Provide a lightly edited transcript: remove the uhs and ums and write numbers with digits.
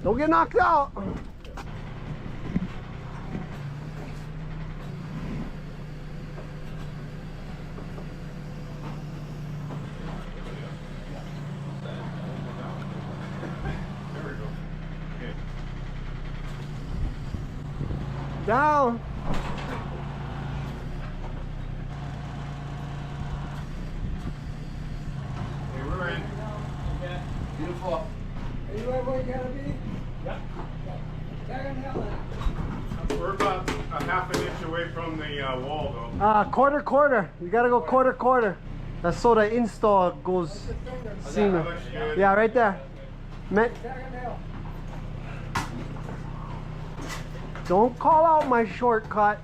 Don't get knocked out. Down. Okay, we're in. Beautiful. Are you where you gotta be? Yep. Second hell out. We're about a half an inch away from the wall, though. Quarter. You gotta go quarter. That's so the install goes seamless. Looks good. Yeah, right there. Second hell. Don't call out my shortcut.